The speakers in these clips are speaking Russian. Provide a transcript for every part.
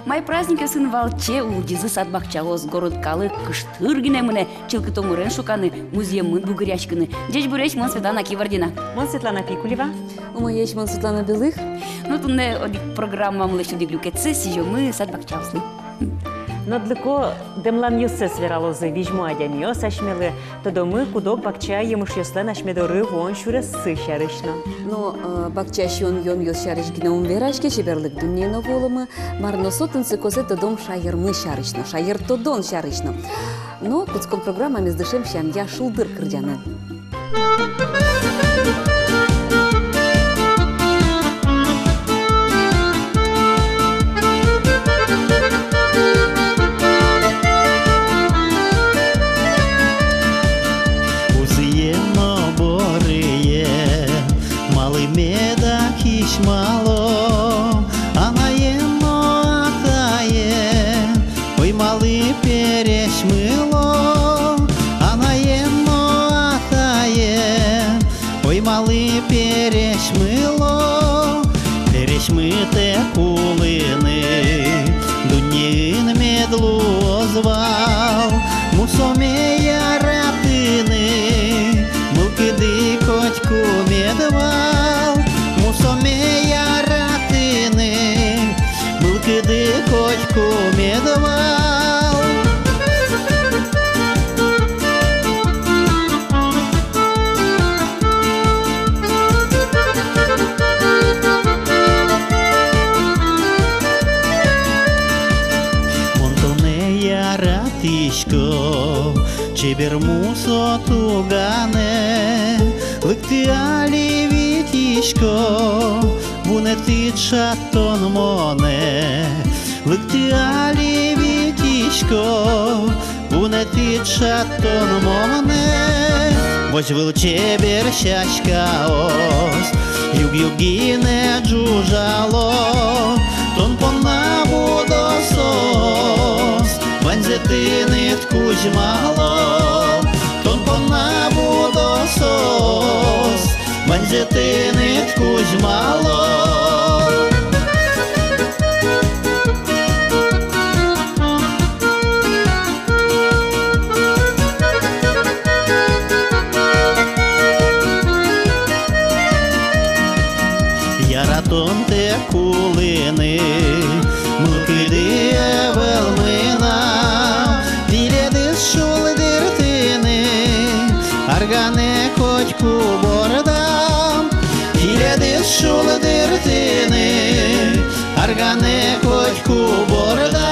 Май праздника сын валче улдизы садбакчалос городкалы кыштыргине мыне чылкы томырен шуканы музеем мын бугырячкыны. Дечь буречь мон Светлана Кивардина. Мон Светлана Пикулева. Моєч мон Светлана Белых. Ну тунне одик программа млещу диглюкеце сижу мы садбакчалсы. Но длеко демлан юссе свералозы вижму адямио сашмелы, то домы кудок бакча емуш юсле нашмедоры вон шурес сышарышно. Но бакча шон йон йос шарыш гинаум верашке чеберлык дүннено волымы, марно сотынцы козе то дом шайырмы шарышно, шайыр то дон шарышно. Но куцком программа мездышем щам я шулдыр кырдяны. Мало, она ено атае, ой малый перешмыло, она ено атае, ой малый перешмыло, перешмыте кулыны, дунин медлу звал, мусомея ратыны, мукиды котьку медвал. Мусомея ратыны, мылкыды кочку медовал. Монтонея ратишко, чебер мусо тугане, лыкты оливи. Бунети чатон моне, лыкти оливитишко, бунети чатон моне. Возьмил чебер щачкаос, юг-югине джужало, тон понаву досос, ванзетинит кузьмало, тон понаву досос. Манзетинит кузьмало. Яратон те кулини, мукиди велмина, діледис шули диртини, аргане котьку борда. Діледис шули диртини, аргане котьку борда.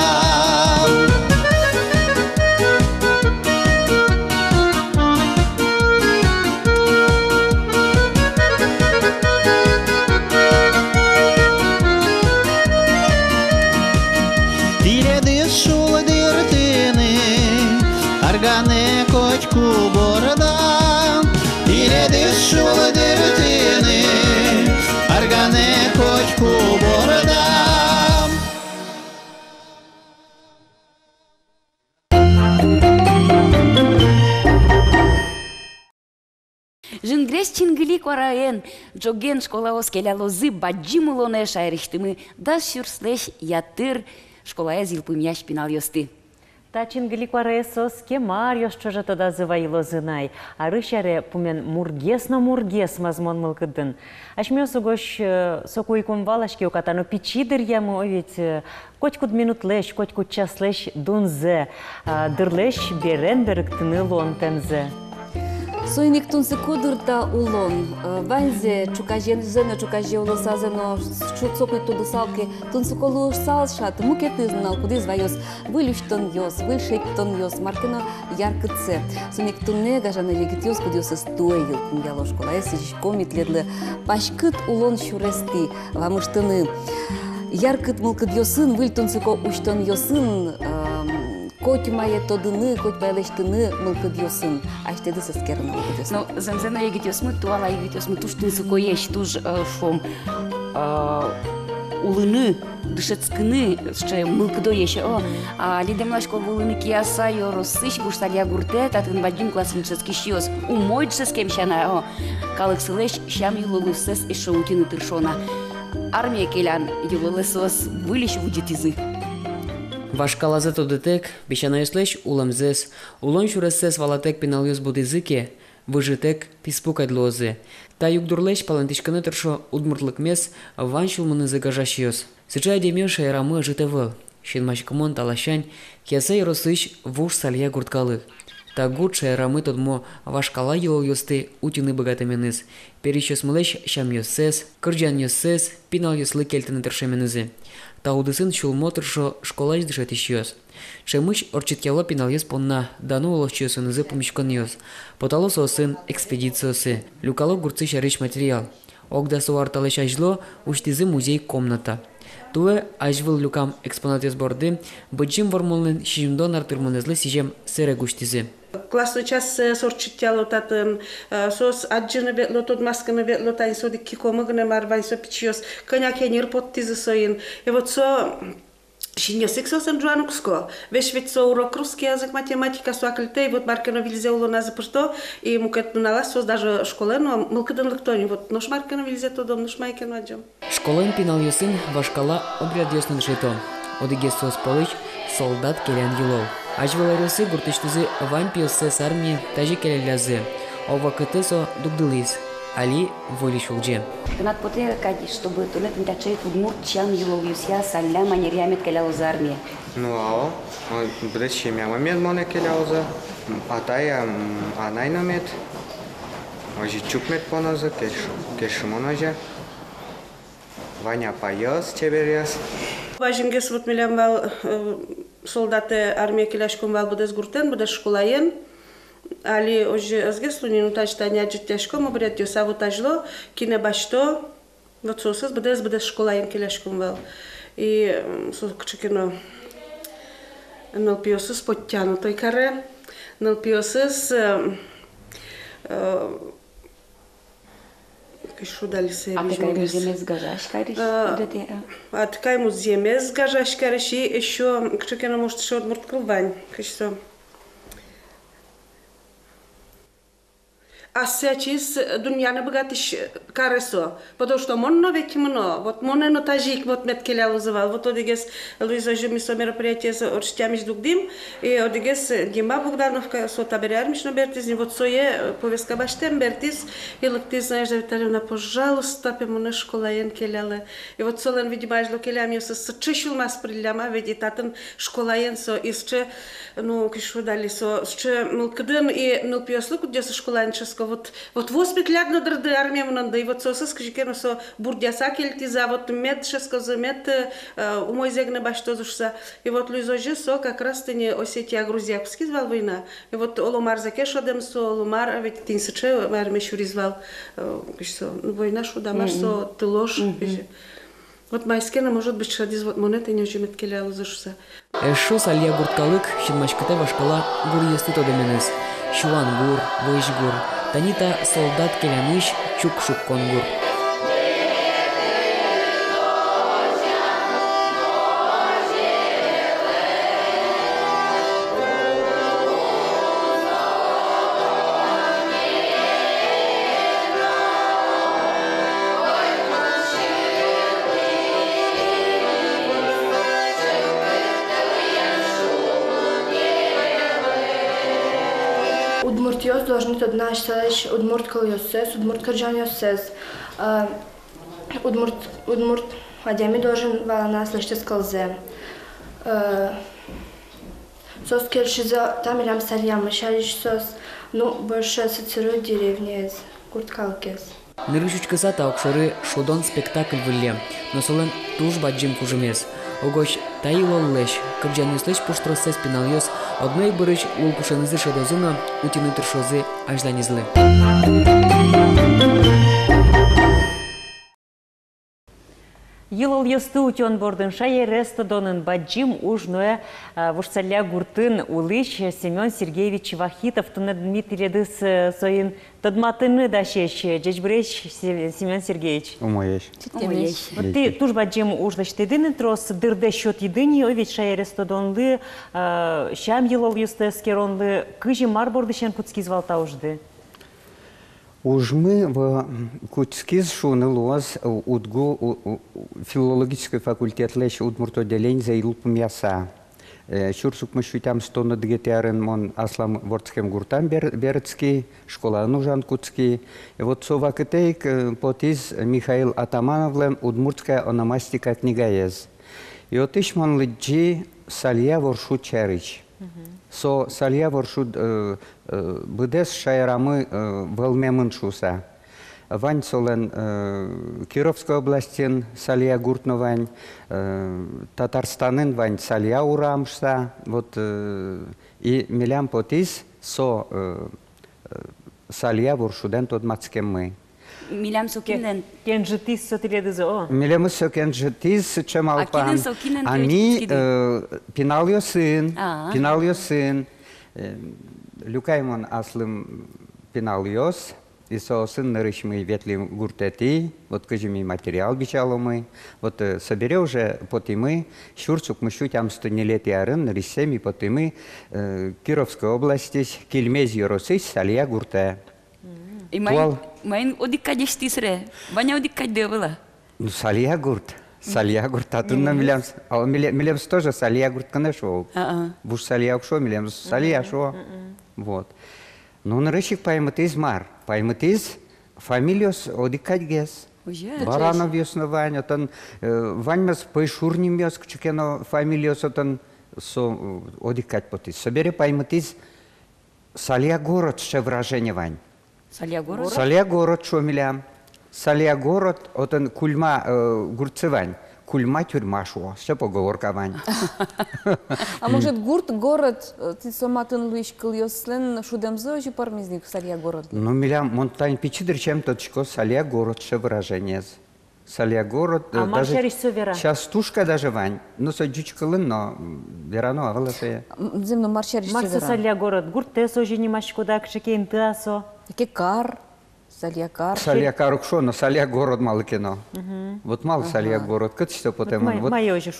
Діледис шули диртини, аргане котьку борда. Діледис шули диртини, аргане котьку борда. Жингрес чингили квараен, джоген школаос келялозы баджимулоне шайрыштымы, да сюрслеш ятыр школая зилпымяш пинал йосты. Та чингили квараесос кемар йошчо же тода зывайло зынай, а рышаре пумен мургес мазмон мылкыдын. Ашмёсу гош сокуйкум валашки окатану пичидыр яму овет котькуд минутлеш, котькуд часлеш дунзе, дырлеш берен берыктыны лонтензе. Сойник тунсы кудырта улон, ванзе чукажен зена чукаже улосазено, чуцокой туды салки, тунсы колу салшат, мукеты знал, куды звайос, вылющтон йос, выльшеттон йос, маркино яркыце. Сойник тунне гажана егит йос, куды йос стоил, кунгяло школа, эсич комитледлы, пашкыт улон шурести, вамыштыны. Яркыт мылкыт йосын, выль тунсыко уштон йосын, Коть має тодыны, коть байлештыны мылкыд йосын. Аштеды сескерын мылкыд йосын. Ну, замзена егит йосмы, туала егит йосмы, туш тынсыко еш, туш шом улыны, дышецкыны, ще мылкыдо еше. А лидемлашко улыны кияса йоросыш, бушталия гурте, татын бадюм классын дышецкиш йос. Умой дышецкем шана, калыксылеш, шам юлылысес и шоутины тыршона. Армия келян юлылысос вылещ вудит язык. Вашкалазы тодытек, бешанайслеш уламзес, улон шуресес валатек пеналюс будызыке, выжитек писпукайдлозы. Та югдурлеш палантишканы тыршо удмуртлык мес ваншул мынызы гажашьёс. Сычай демё шайрамы житывыл. Шинмашкамон талашань, кесей росыш вуш салья гурткалых. Та гурт шайрамы тодмо вашкала йол йосты утины богатыменыз. Перещёс мылеш шам йосес, кырджан йосес, пинал йослы кельтыны тыршеменызы. Таудысын шулмо тыршо школаш дышат ищёс. Шемыш орчиткело пинал йос понна, дану оловчёсынызы помешкон йос. Потало сосын экспедициясы, люкало гурцы шарыш материал. Огда суарталыш ажло уштизы музей комната. Туе ажвыл люкам экспонаты сборды, быджим вормолын шижимдон артырмонызлы сижем сере гуштизы. Классно час сорчиттяло татын сос аджины ветло тот масканы ветло тайн соди кикомыгны марвайн со пичиос коняк янир поттизы соин. И вот со шиньосик сосан джуанукско. Веш ведь со урок русский язык, математика, суакльте, и вот Маркино вильзе улона за пырто, и мукет налаз сос даже школы, но мылкыдын лыктони. Вот нож Маркино вильзе то дом, нож майкино аджам. Школын пинал йосын вашкала обряд йосын жито. Одиге сос полыч солдат келян елов. Ажвеларёсы гуртыштызы вань пиоссес армии тажи келялязы. Ова кытысо дугдылыз. Али воли шулже. Гнат поте кади, чтобы тунет мтачей удмурт чан елов юсья саля манерямет келялыз армия. Ну ао, брещи мяма мед моне келялза, атая анайнамет, ожи чукмет поназа, кешмонажа. Ваня паяс чеберяс. Важингес вот милям вал солдаты армия келяшком вал будес гуртен, будес школаен. Али ожи азгеслуни нутачтания життяшком обряд ёса вот ажло, кине башто, вот сосыз будес школаен келяшком вал. И сокчекино налпиосыз подтянутой каре, налпиосыз Кишу дали се. А такая муземес гажашкариш? А такая муземес гажашкариш и еще кчекино может еще отмурт крылвань, кишо. А сейчас дуньяна богатыш каресо, потому что монно ведь мно, вот монно тажик вот меткеля лозывал, вот одигес Луиза же мисо мероприятие с орштями дугдим, и одигес Дима Богдановка со таберярмиш на бертиз, вот сое повестка баштем бертиз, и лык знаешь, Витальевна, пожалуйста, пемоне школаен келяле, и вот солен видимо ажло келями с чешил мас приляма, ведь татен школаен со исче, ну кишу дали со, сче мылкден и мылпиослук, где со школаен ческо. Вот воспитляк на дрды армия мнанда, и вот сосыз кжикено со бурдяса кельтиза, вот мед шескоза, мед умой зегне башто зушса. И вот Луизожи со как раз тыне Осетия Грузия звал война. И вот Оломар закеш одем со Оломар, ведь тин сыче армия шуризвал. Война шудамаш со тылош. Вот майскена может быть шадиз вот монеты не уже меткеля зушса. Эшо салья гурткалык шинмашкыте вашкала гур есты тодеменес. Шуан гур, войш гур. Танита солдат келяныш чук-шук конгур. Удмурт йос должны тот наш селищ удмурт кол йосес, удмурт кырджан йосес. Удмурт адями должен валана слышать скалзе. Сос кельшиза там илям сарьям шариш сос, ну больше ассоциирует деревни из Курткалкес. Нырышучкаса таукшоры шодон спектакль выле, но солен туж баджим кужемес. Огоч таилоллеш, кырджанюслеш пуштросес пиналйос, одной бырыч лулпушанызы шедозуна утины тыршозы ажданизлы. Йылыл йосты утен бордын шае рестодонын баджим ужное вушсаля гуртын улыч Семен Сергеевич Вахитов туны Дмитриедыс соин тадматыны дашеш джечбреч Семен Сергеевич. Умоеш. Вот ты туж баджим уждач тедыны трос дырде счет едыни овет шае рестодонлы шам йылыл йосты скеронлы кыжи марбордышен куцкизвал таужды. Ужмы в Кутскиз шунылуаз удгу филологический факультет леш удмурт отделение за илпум яса. Шурсук мышутям стоны дгетярын мон аслам ворцкем гуртам берецкий, школа нужан куцкий. И вот со вакытейк потиз Михаил Атамановлем удмуртская ономастика книга ез. И вот иш мон лиджи салья воршут чарич. Со салья воршут быдес шайрамы вэлмемын шуса. Вань солен Кировской областен салья гуртновань, Татарстанын вань салья урамшса. Вот и милям потис со салья воршуден тот мацкем мы. Милям сокинен. Кен житис сотиледызы о. Милям сокен житис чемалпан. Ани пиналью сын. Люкаймон аслым пинальос. И сосын нырышмы ветлим гуртети, вот кажеми материал бичаломы, вот собере уже потимы, шурцук мышу там 100 лет ярын, рисеми потимы Кировской области, кильмез yorosys салья гурте. И майн одиккадеш тисре, ваня одиккаде была. Ну салья гурт, атынна милемс тоже салья гурт конечно. Буш салья шо милемс салья шо. Вот. Ну, нарышик пайматиз мар. Пайматиз фамилиос одикадгес. Баранов ёсновань, отан ваньмас пайшурним ёс, кчукено фамилиос отан со одикад потиз. Собере пайматиз салья город ще вражение вань. Салья город? Салья город шо милям. Салья город отан кульма гурцевань. Кульма тюрьма шо, все поговорка вань. А может город, ты соматын луиш кыльёслен шудемзо же пармизник салья город? Ну, милям, монтань пичидр чем точко салья город ще выражение. Салья город, а даже сейчас тушка даже вань. Ну, саджучкалын, но верано аваласе. Земно маршариш Марса салья город, гурте сожи немашкода кшекейн тасо. Яке кар? Сальякар. Сальякар укшо, но салья город мало кино. Вот мало салья город. Как что потом? Вот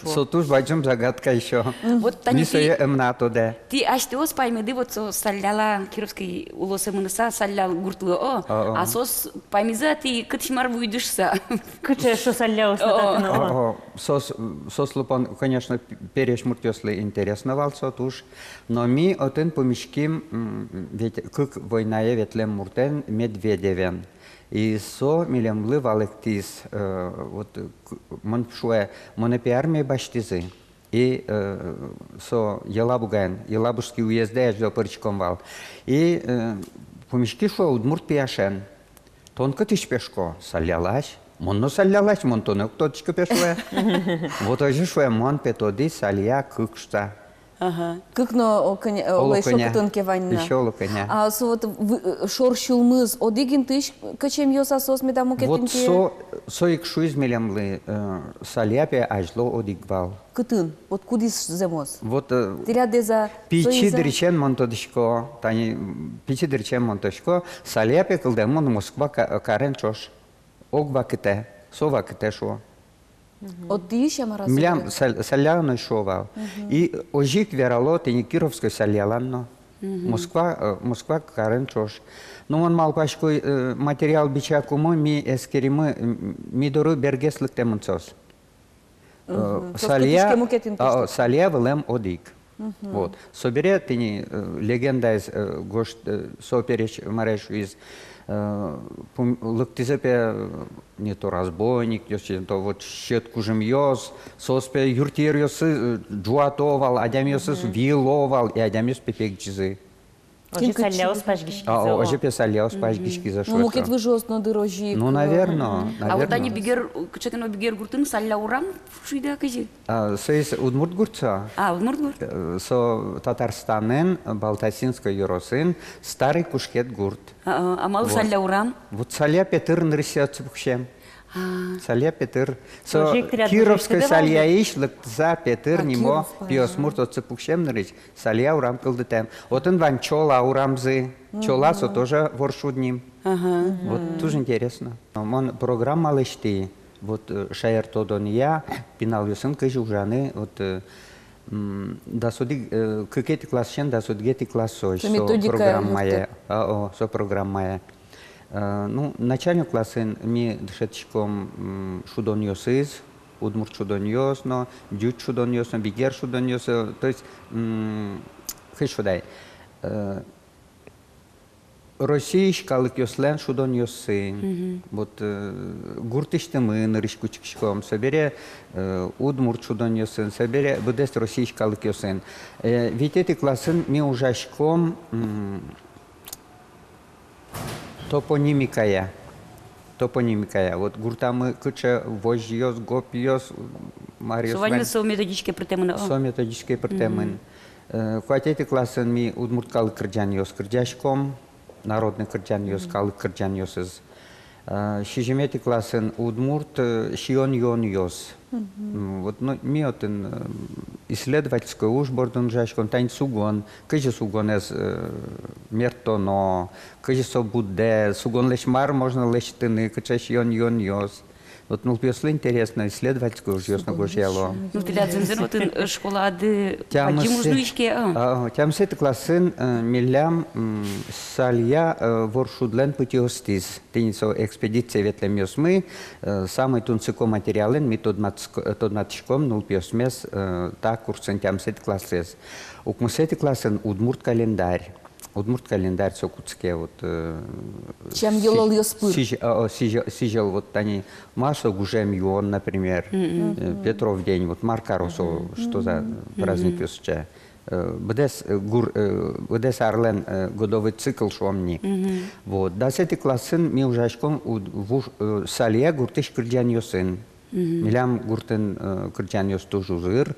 сотуш баджем загадка еще. Вот тани ти аж ты паймеды вот сальяла Кировской улосы мынса сальял гуртлы а сос паймеза ты кытшмар выйдешься. Кыче шо салья остатакно. Сос лупан, конечно, перешмуртёслы интересно вал сотуш, но ми отен помешким ведь как войная ветлем муртен Медведеве. И со милемлы валектис, вот моншуэ монопиармии баштизы. И со Елабуган, Елабужский уезд, я ждал паричком вал. И помешки шо удмурт пиашен. Тонко тыш пешко, салялась. Монно салялась, монтоне кто-то пешуэ. Вот уже шуэ мон петоди салья кыкшта. Как но шокотонке ванна. Еще луканя. А со вот шоршулмыз одигин тыш качем ёса сос медаму кетинке. Вот со икшуиз милемлы сальяпе ажло одигвал. Кытын, вот кудис земос. Вот тирядеза пичи дричен монтодишко, тани пичи дричен монтошко, сальяпе кылдемон Москва карен чош. Огва ките, сова ките шо. От дища мороза. Млям саляно шовал. И ожик верало тени Кировской саляланно. Москва карен чош. Но он мал пашкой материал бичакумо ми эскеримы мидору бергеслык темунцос. Салья велем одик. Вот. Собере тени легенда из гош сопереч марешу из лыктизепе не то разбойник, то вот щетку жемьёс, соспе юртирьёсы джуатовал, адямьёсы виловал и адямьёс пепекчизы. Оже саляос пашгишки за. Оже песаляос пашгишки за что. Ну, мукет вы жестно дорожи. Ну, наверное. А вот они бигер, кчекено бигер гуртын саля урам, шуйда кажи. Соис удмурт гурца. Удмурт гурт. Со Татарстанен, Балтасинской юросын, старый кушкет гурт. А мал саля урам? Вот саля Петр нрысят цепухшем. Салья Петр. Со Кировской салья иш лыктза Петр нимо пиосмурт от цепухшем нрыч. Салья урам кылдытем. Вот он ван чола урамзы. Чола со тоже воршудним. Вот тоже интересно. Он программа лышти. Вот шаер тодония пинал юсын кыжи ужаны. Вот да суди кыкети классшен, да судгети классой. Со программая. Со программая. Ну, начальник классын ми дышетчиком шудон ёсыз, удмурт шудоньосно, дют шудоньосно, бигер шудоньосно. То есть, хешудай. Российскалык ёслен шудоньосын. Вот гуртиштемы нырышкучкшком, собере удмурт шудоньосын, собере будест российскалык ёсын. Ведь эти классын ми ужашком топонимикая. Вот гуртамы кыча вожьёс, гопьёс, мариос. Сувальны со методичке притемын. Со методичке притемын. Хватит классын ми удмурткалык кырджан ёс кырджашком, народный кырджан ёс, калык кырджан ёс из. Шижемети классын удмурт шион йон ёс. Вот ми отын исследовательской уж бордун жашкон тань сугон, кыжы сугон эс мертоно, кыжы со будде, сугон леш мар можно леш тыны, кыча шион йон ёс. Вот нулпёслы интересно исследовательскую уж ёс нагожело. Ну ты да зензен отын школа ады падим ужнуишке. Тямсет классын милям салья воршудлен путиостиз. Тынисо экспедиция ветлем ёсмы, самый тунцыко материален ми тодматышком нулпёсмес та курсын тямсет классес. Укмусет классын удмурт календарь. Удмурт календарь сокутске вот. Чем елол ёспыр? Сижел вот они Маша Гужем Юон, например, Петров день, вот Маркаросо, что за праздник ёсче. Бдес Арлен годовый цикл шомни. Вот. Да сети классын ми ужашком салия гуртыш кырджан ёсын. Милям гуртын кырджан ёс тоже узыр.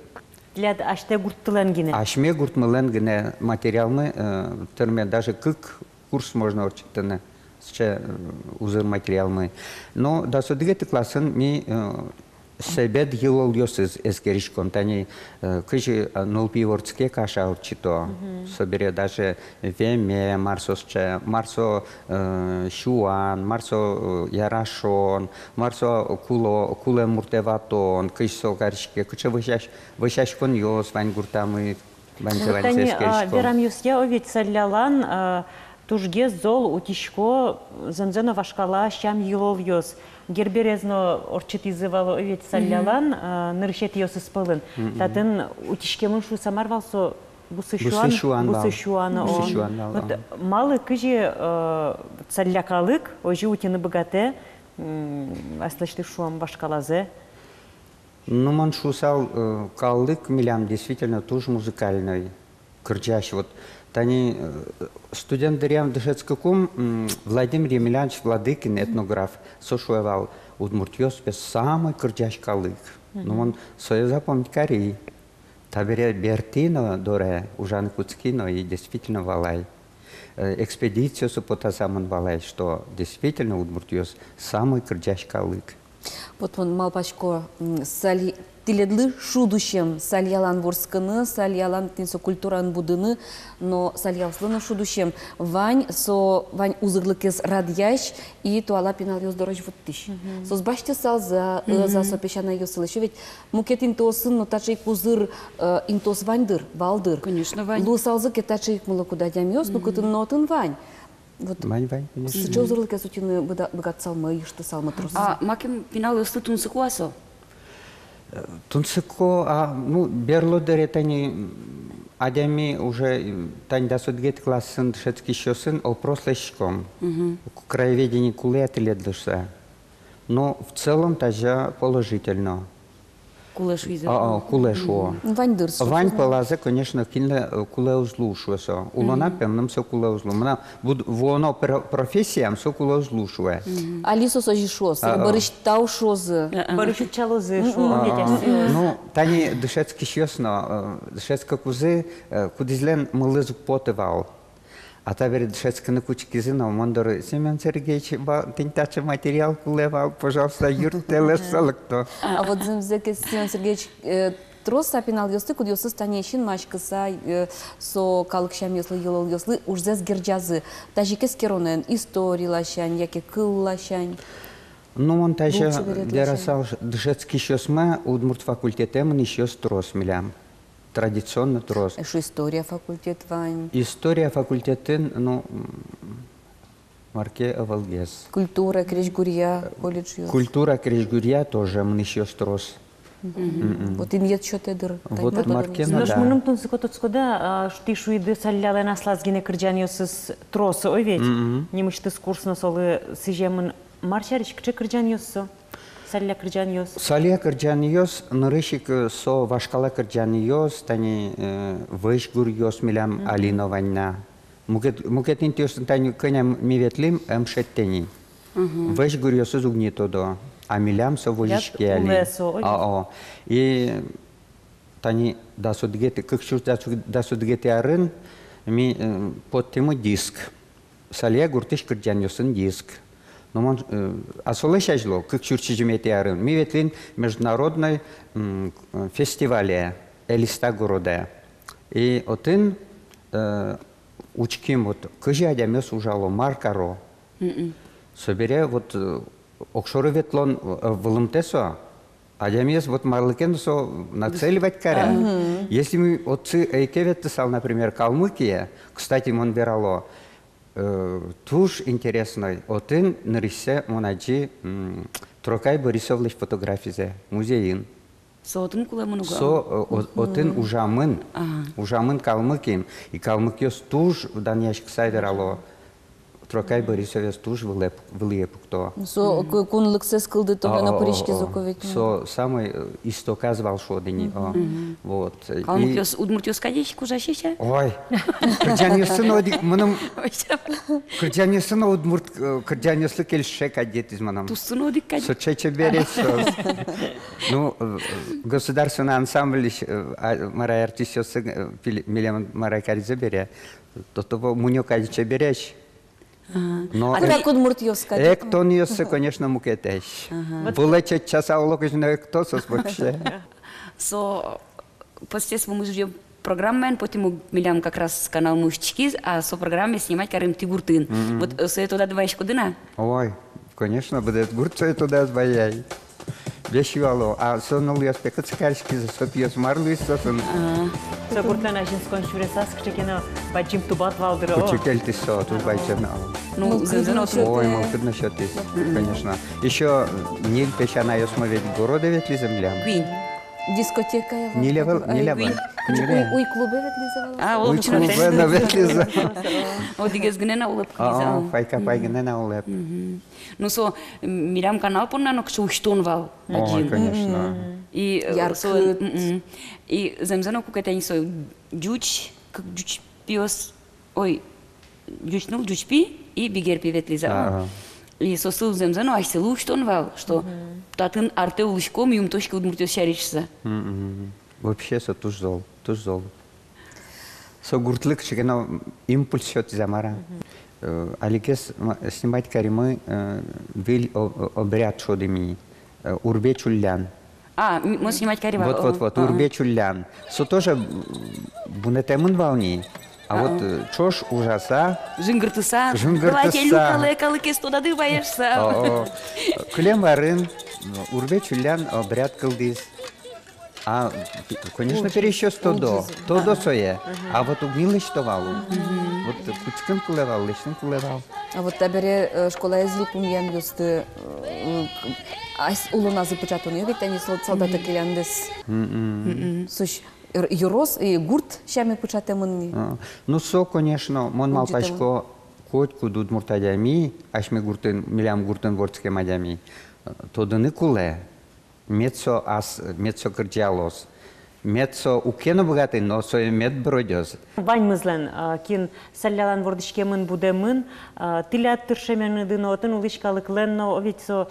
Ляд аште гурттылан гине. Ашме гуртмылен гине материалмы, терме даже как курс можно учитывать, сейчас узыр материалмы. Но да судигеты классын ми себед елол ёсыз эскеришкон, тани кыжи нулпиворцке каша учито, собере даже веме, марсосче, марсо шуан, марсо ярашон, марсо куле муртеватон, кыжсо каришке, кыча вышашкон ёс, вань гуртамы, вань тевань эскеришкон. Верам юсья овет салялан, тужге зол утишко, зензено вашкала, щам елол ёс. Герберезно орчитизывало овет салялан, ныршет ёс испылын. Татын утишкемын шу самарвалсо бусышуана. Малы кыжи салякалык, ожи утины богате, аслышты шуам башкалазе. Ну, man шусал калык милям действительно тоже музыкальный, кырджащ. Вот тани студент дырям дышецкакум Владимир Емельянович Владыкин, этнограф, сошуевал удмуртьёс без самый кырджащ калык. Ну, он свое запомнить Кореи. Табере Бертино, доре, ужан Куцкино и действительно валай. Экспедицию супотазаман валай, что действительно удмуртьёс самый кырджащ калык. Вот он малпачко тиледлы шудущем сальялан ворсканы, сальялан тинсо культуран будыны, но сальялслыны шудущем вань узыглыкес радьящ и туала пинал ёс дорож вот тыщ. Сос баште сал за сопещана ёсыл еще ведь мукет интосын, но тачей кузыр интос ваньдыр, балдыр. Конечно, вань. Лусалзы кетачей молокуда дямёс, но кутын нотын вань. Вот сейчас узырлыкес утины богат салмы, что салмы трус. А маким пинал ёсты тунсыкуасо? Тунцыко, ну, берло деретани, адями уже тань да судгет классын дышецкий щосын, опрослешком. Краеведение кулет ледлыша. Но в целом тоже положительно. Кулеш визер. Кулешо. Вань дырс. Вань полазе, конечно, кинле куле узлушуесо. Улона пемным со куле узлу. Мна воно профессиям со куле узлушуе. Алисо сожишос, барыш таушозы. Барыш чалозы, ну, тани дышецкий щосно, дышецка кузы, кудизлен мылызук потывал. А табери дышецканы кучки зина, мондоры, Семен Сергеевич, тентача материал кулевал, пожалуйста, юртелеш салыкто. А вот земзеке Семен Сергеевич трос сапинал ёсты, куд ёсы станешин машкыса со калыкшам ёслы, елол ёслы, ужзез герджазы. Тажикес керонен истории лашань, яке кыл лашань. Ну, он тажа дерасал дышецкий щосма, удмурт факультетемын еще трос милям. Традиционно трос. Что история факультет вань? История факультетын, ну, марке авалгес. Культура, крежгурья, колледж. Культура, крежгурья тоже мы еще трос. Вот иньет счётедыр. Вот Маркена, Наш да. мыным тунсы котоцкода, шти шуиды саллялен аслазгине кырджаньосыз тросы, ой ведь? Немышты с курсына солы сижемын марчарич, кче кырджаньоссо? Салля кырджаньос? Салия кырджаньос, нырышик со вашкала кырджаньос, тани выш гурьос милям алинованна. Мукетин тёстын тани кыням миветлим эмшеттени. Выш гурьосыз угнитодо. А милям со вожичке али. улесо, ой. И тани дасудгети, кыкшур дасудгети арын, ми под тему диск. Салия гуртыш кырджаньосын диск. Но он асолышажло, кыкшур чижмети арын. Ми ветлин международный фестивале Элиста города. И отын учким вот кыжи адямес ужало маркаро. Собере вот окшоры ветлон вылымтесо, адямес вот марлыкенсо нацеливать каря. Если мы отцы эйкеветесал, например, Калмыкия, кстати, он берало, туж интересный, отын нарисе монаджи Трокай Борисовлыч фотографизе, музеин. Соотын кулемын уга. Со отын ужамын Калмыкин, и Калмыкиос туж даняшк сайверало. Трокай Борисовец туж вылепукто. Со кунлыксыз кылды то на поричке зоковить. Со самый истока звал шодыни. Вот. Калмыкиос удмуртиос кадеш кужашиша? Ой, кырджаньосын одик, мыным кырджаньосын удмурт, кырджаньосы келше кадет из мыным. Тусын одик кадеш? Со чече берет, ну, государственный ансамбль, марай артисёсы, милем марай каризе бере, то того мунё кадече берешь. А как удмуртиос кадет? Эктониосы, конечно, мукетеш. Булече часа улокожно эктосос вообще. Со, постес мы ждем программы, потом милям как раз канал Мужчики, а со программы снимать Карим Тигуртын. Вот со туда двоечку дына? Ой, конечно, будет гурцой туда двояй. Бешивало, а сонул я спекацкарский за сопьёс марлуис сосын. Со гуртана жинскон шуресас, кчекено баджим тубат валдыро. Кучекель ты со, тут байчерна. Ну, Ой, молкыд насчет ты, конечно. Еще Ниль песчаная осмоведь города ветли земля. Квин. Дискотека я. Не левел. Уй клубе ветлизавала. А, Уй, олчина. клубе ветли за. Вот дигес гнена улыб. Файка пайгне на улеп. Ну со милям канал понна, но кчу уштон вал. Ой, конечно. И Яркыт. и земзано кукетани со джуч, как джуч пиос, ой, джучнул джучпи и бигер пиветлиза. И со сыл земзано айселу уштон вал, что татын арте улышком юм точки удмуртиос шаричса. Вообще со туж зол. Со гуртлык чекено импульс счет замара. Аликес снимать каримы виль обряд шодеми. Урбе чуллян. А, мы снимать карива. Вот, урбе чуллян. Со тоже бунетемын волни. А вот чош ужаса. Жингыртыса. Жингыртыса. Давайте люкалы, калыкес туда дыбаешься. Клем варын, урбе чуллян обряд кылдыз. А, конечно, перещёс тодо сое. А вот угнилыш товалу. Вот кучкын кулевал, лишнын кулевал. А вот табере школа язык умьян юсты улуна запечатан, ведь они солдаты келяндес. Суш юрос и гурт щами початемынни. Ну со, конечно, мон малташко котку дудмуртадями, ашме гуртын, милям гуртын ворцке мадями. Тодыны куле. Мецо кырджалос. Мецо укено богатый, но сое мед бродёз. Вань мызлен, кин саллялан вордышкемын будемын, тилят тыршемены дынотын улышкалыклен, но ведь со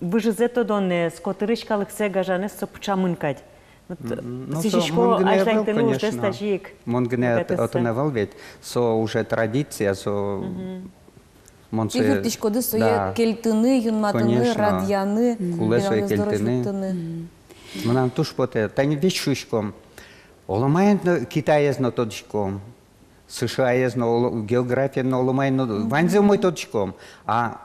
выжизето доне, скотырышкалык се гажанес со пчамынкать. Сижишко аждайтын уж дестажик. Мон гне отонавал ведь, со уже традиция, со... Тигуртишко ды сое кельтыны, юнматыны, радьяны, кулесо кельтыны. Мынам туш поте, тани вещь шушком. Оломайын Китаезно тодышком, США езно, география но оломайын, ванзе мой тодышком. А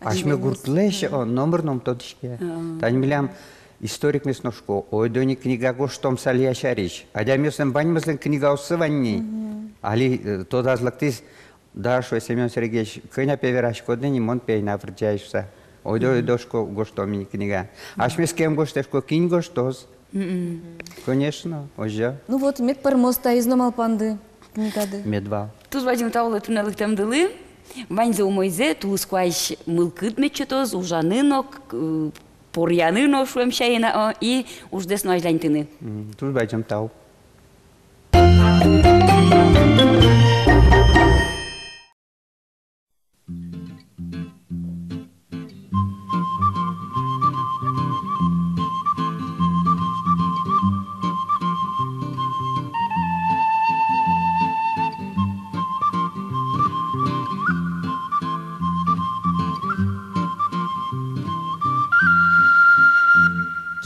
ашме гуртлеш, номерном тодышке. Тани милям историк месношко, ой дони книга гоштом салия шариш. Адя месен бань месен книга осыванни. Али тодазлактис. Да, что Семен Сергеевич, коня певераш кодни, мон пей на врджаешься. Ойдошко гоштоми книга. Ашме с кем гоштешко кинь гоштоз. Конечно, ожа. Ну вот, мет пармоста изномал панды. Никады. Медва. Туз Вадим Таулы туннелых темдылы. Ваньзе умойзе, тулсквайш мылкыт мечетоз, ужанынок, порьянынок шуемшайна, и уж десно ажлянтыны. Туз Вадим Тау.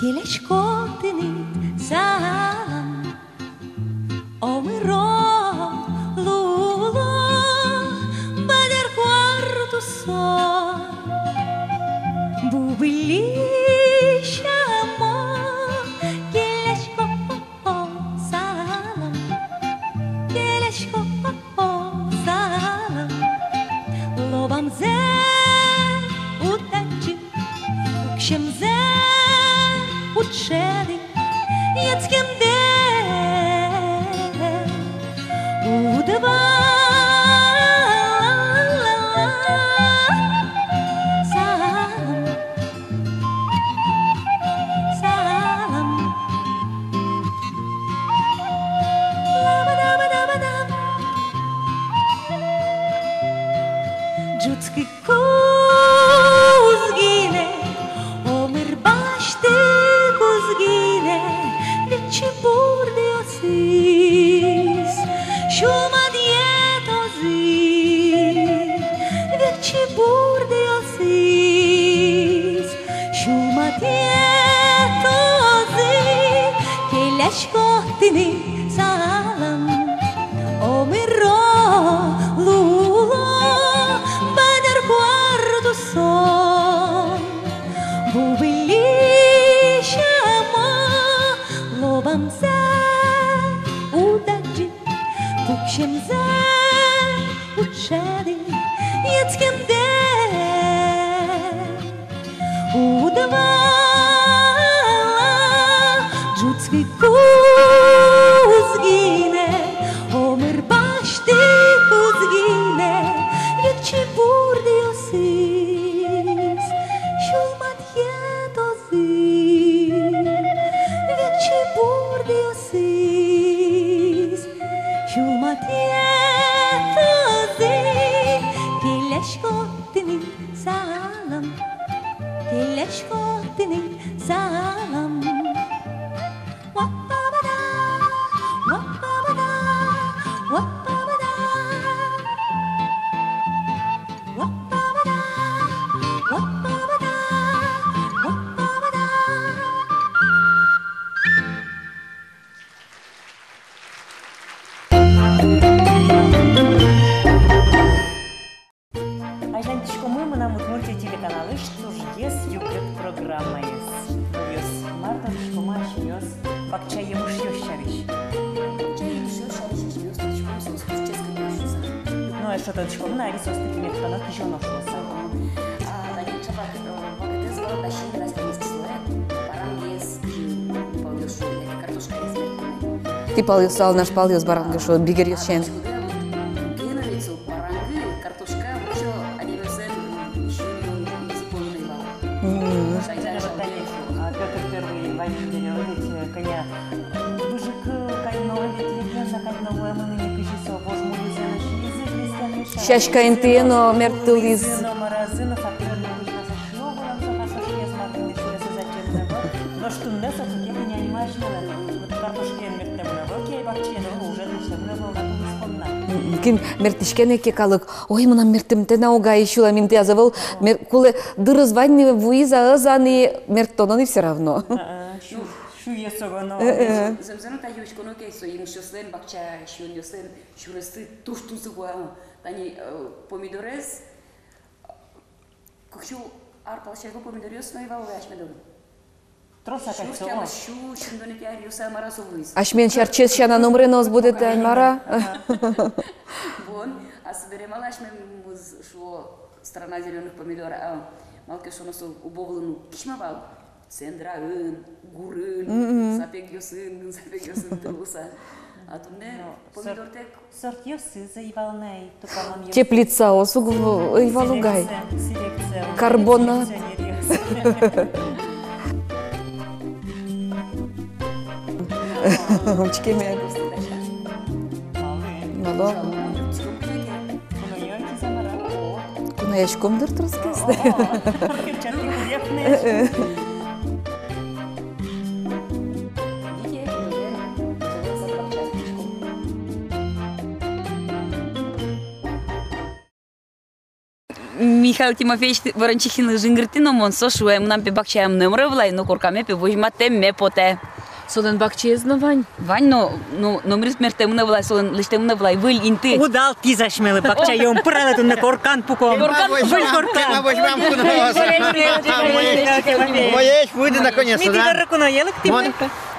Kieleşkotini salam omiro lulo bader quarto sol bubilishamo kieleşko salam kieleşko salam lobam ze utachi ukşem ze Учеди, яцкем де удава салам салам лабадабадабадам джутски кузгине омир башти Kuzgine, vici burdiosis, shuma dietosis, vici burdiosis, shuma dietosis, che lasciatini salam, omiro lulo, bader quarto son, bubili. Lobamze udaci Pukşemze uçedi Yetkemde Udava Джутски кузгине Омир башти кузгине Вечи бурдиосис Шулмат едозис Burdiosis, shumatietosi, kileşkotini salam, kileşkotini salam. Wapabada, wapabada, wapabada, wapabada, wapabada, wapabada. Ми на мутмульті телеканали «Штуждес югет программа ес». Йос Марта Шкомаш йос бакчае муж йос шариш. Ну, а что тут шком на рисос такими ханок еще нашелся. А Данил Чабак, ваготе звал дащин раз принести барангес, палдес шули, картошка из Ти палюсал наш палюс баранги, что бигер юсчен. Щачка интено мертулиз. Ким мертишкене кекалык. Ой, мына мертимте науга ищула минте yazывал. Куле дырызванни вуиза азани мертонони все равно. Шу есогоно. Замзана та юшконо кейсо им шослен бакча шун йослен шуресты туштусуга. Тани помидорес. Кукшу арпалшего помидорес но и валвяшмедон. Ашмен шарчес шана номренос будет Мара. Вон, а соберем ашмен шло страна зеленых помидоров. Малке шоносу убовлыну кишмавал. Сендраын, гурын, сапегёсын тылыса. А тунне помидортек. Сорт йосы заивалнай, тукалам йосы. Теплица осуг Ивалугай. Карбонат. Очкеме. Мало. Куна яшкомдыр трускес. Михаил Тимофеевич Ворончихин жингртином он сошуем нам пебакчаем номрывлай, но куркаме певожматем ме поте. Солен бакчезна Вань. Вань, номер смертемна влай, солен лиштемна влай, выль инты. Удал ти зашмели бакчайом, пралету на коркан пуком. Выль коркан. Моєш вийде наконец-то, да? Мити ракуно єлик ти Вон,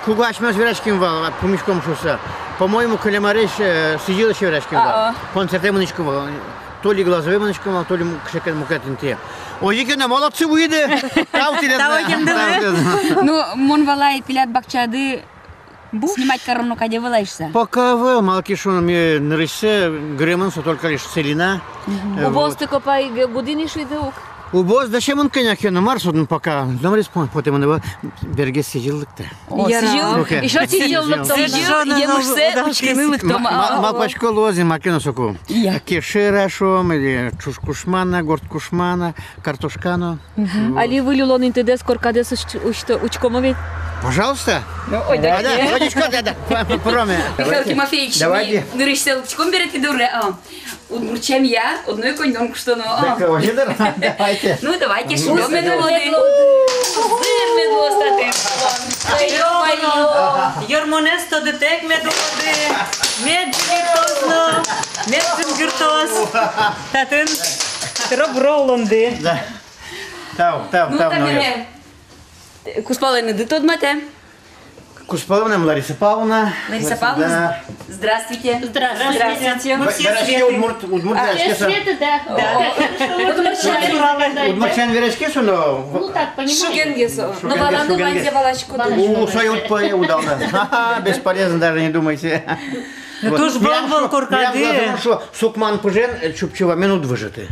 кугаш ми з вірячким вал, помішком шуса. По-моєму, колемариш сиділи ще вірячким вал. Концертемоничком вал. То ли глазовым моничком, то ли мукетинте. Ой, який молодці вийде. Ну, мон валай пилят бакчады. Снимать корону, каде вылаешься? Пока вы, малкишон, мне нарисує, гремонса только лишь целина. Убоз ти копай години швидок. Убоз, да ще мон коняк на Марс, он пока. Домрис, потім вони береги сиділик-то. Сидел? И что сидел? Сидел, я мышце, учкинылых тома. Мапачко лози, макину соку. Кешира шом, или чушкушмана, горткушмана, картошкано. Али вылюлон интедес коркадес учкомовит. Пожалуйста. Ой, да. Водичка, да. Проме. Михаил Тимофеевич, давайте. нырышся учком берете дуре, удмурчем я, одной конем, что ну. Давайте. Ну, давайте, шумем медводы. Зыр медвостаты. Йормонесто детек медводи. Меджигіртозно. Меджигіртоз. Татын робролонди. Тав, Ну, так мене. Куспалини, де тут мате? Куспаловна, Лариса Павловна. Лариса Павловна, здравствуйте. Здравствуйте. Мы все светы. Удмурчан верешки суно. Ну так, понимаешь. Шугенгесо. Но валану ванзе валачку. Свою удално. Бесполезно, даже не думайте. Туж бомбал куркади. Сукман пужен, чупчува минут выжаты.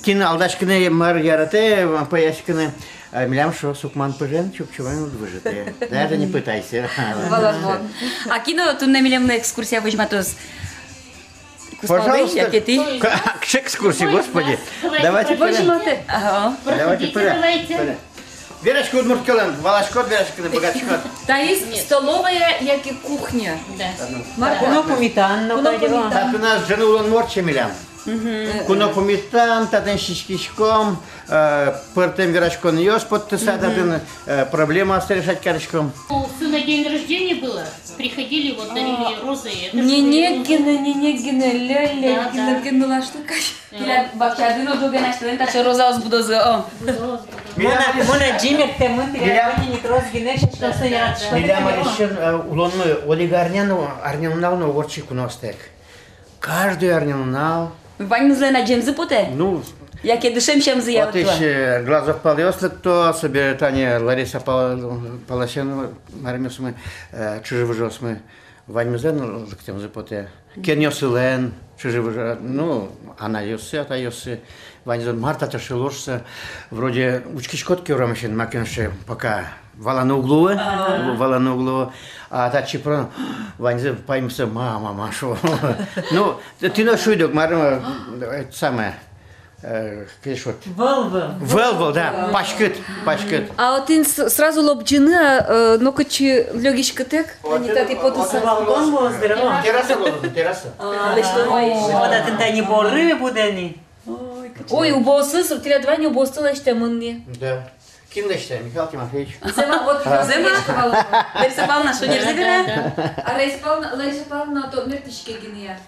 Кин алдашкины мар ярате, пояскины. Милям шо сукман пужен, чупчува минут выжаты. Даже не пытайся. А кино тут на милемная экскурсия возьматос. Пожалуйста. К экскурсии, господи. Давайте Возьмате. Давайте вперед. Верочка Удмурткален, Валашко, Верочка, Богачко. Та есть столовая, як и кухня. Куно помітан, ну кадіва. Так у нас жену он морче милям. Куно помітан, татен щичкичком, пертем Верочко ньос подтеса, татен проблема решать карочком. У сына день рождения было, приходили, вот дарили розы. Не-не-гене, ля-ля, генула штука. Бакчадино дугена студента ще роза збудозо. Мона джимер темын тиряни нитрос гинеш что стоят. Милям алишен улонны олигарняну арнянауну орчику ностек. Каждый арнянау. Вань злена джемзы поте? Ну, Як я душем чем вот заявила. еще глазов полёслик, то себе Таня Лариса Паласенова, Мармис мы, чужевожос мы, Ваньмузен, лктем запоте. Кеньосилен, чужевожос, ну, она ёсы, а та ёсы. Ваньмузен, Марта ташилошся, вроде учкишкотки урамышен, макенше пока вала на углу, а та чипрон, Ваньмузен, поймся, мама, шо. Ну, ты на шуйдок, Марма, это самое. Велвел, да, пачкет. А от він сразу лобджини, ну кочі льогічка тек, а не так і подуса. Балкон був здорово. Тераса. Вода тентані бори будені. Ой, убосы, сортиря двани убосы лачте мынне. Да. Ким лечте, Михаил Тимофеевич? Зима, вот зима. Лариса Павловна, что не забирает? А Лариса Павловна, то мертвички гения.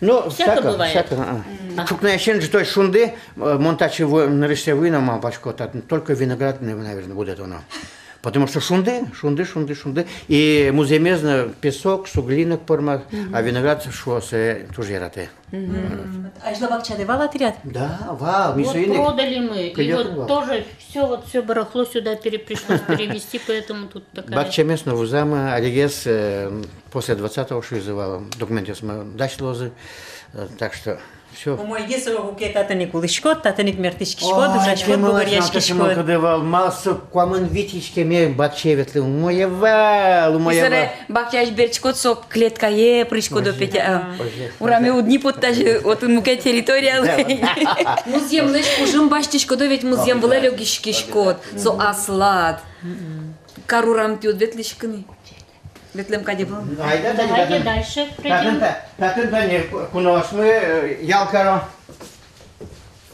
Ну, Всяко бывает. Чукнающен же той шунды, монтаж его нарисовый на мампачку, только виноград, наверное, будет оно. Потому что шунды. И музеймезно песок, суглинок порма, а виноград шосы тоже яраты. А что бакча давала отряд? Да, вау, Вот мисуиник. продали мы. И Приятно. вот тоже все барахло сюда пришлось перевезти, поэтому тут такая... Бакча местно вузама, алигес после 20-го шизывал. Документы мы дачь лозы, так что все. Мой гесо у кетатаник улышкот, татаник мертышки шкод, ужачкот, бугорьяшки шкод. Кодывал, малсу, куамын витичке, мне бакче ветли, моя вал, моя вал. Исере бакчаш берчкот сок клеткае прышко до петя. Ураме удни подтаже от муке территория. Музеем лишь ужим баштишко, да ведь музеем в лелёгишки шкод, со аслад. Карурам тюд ветлишканы. Ветлем каде был. Давайте дальше пройдем. Татын не кунос мы ялкаро.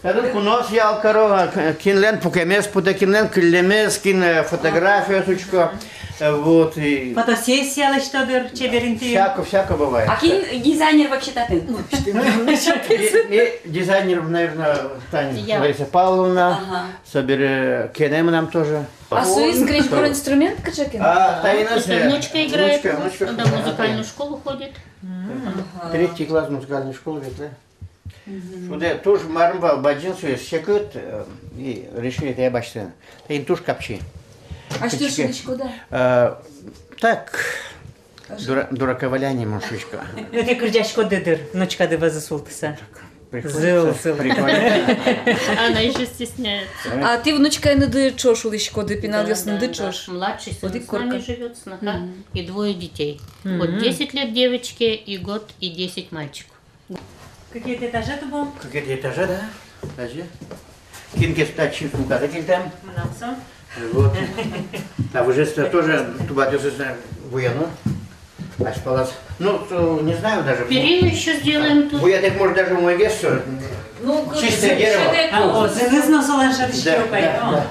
Татын кунос ялкаро, кинлен пукемес, пута кинлен киллемес, кин фотографию сучко. Вот и Фотосессия лишь что дыр, чебер интервью. всяко бывает. А кин дизайнер вообще татын? Дизайнер, наверное, Таня Я. Лариса Павловна, собери Кенем нам тоже. А суис скрич про инструмент качакен? Таина Это внучка играет, внучка. да, в музыкальную школу ходит. 3 класс музыкальной школы, ветле. Шуде туш мармбал баджинсу секут и решили это я бачтен. Тейн туш капчи. А что шишко, да? Так, дураковаляние мушечка. Это крыжашко дыдыр, внучка дыва засултыса. Зыл. Прикольно. Она еще стесняется. А ты внучка не ды чош улышко, ды пинал ясно ды Да. чош. Младший сын Вот и с нами Корка. живет, сноха, и 2 детей. Вот 10 лет девочке, и год, и 10 мальчику. Какие-то этажи тут был? Какие этажи, да? Этажи. Кинки стачи фуга, такие там. Мнамсо. Вот. А вы же тоже туда военно. Аж палац. Ну, не знаю даже. Перину еще сделаем тут. Буя так может даже мой вес все. Ну, Чистое дерево. А, зенызно солаша щелкай.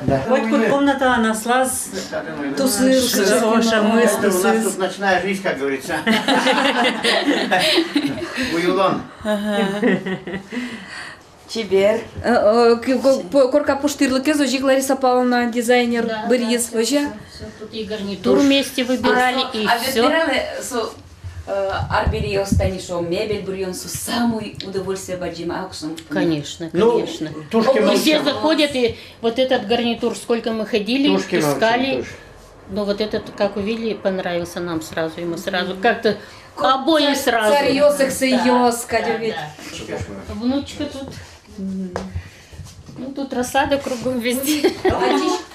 Да. Хоть тут комната, она слаз. тусы, Соша, У мыс, нас тусы. тут ночная жизнь, как говорится. Уюлон. Чебер. Корка пуштырлыке, зожик Лариса Павловна, дизайнер, бырьез, вообще. Тут и гарнитур вместе выбирали, и А все. выбирали со арбери остани, что мебель бульон со самой удовольствие баджима ауксом. Конечно, Ну, конечно. тушки И все молчат. заходят, и вот этот гарнитур, сколько мы ходили, Тушки молчат искали. тоже. Но вот этот, как увидели, понравился нам сразу, и мы сразу как-то обоим сразу. Царь Йосик Сейос, Катя ведь. Внучка тут. Ну, тут рассада кругом везде.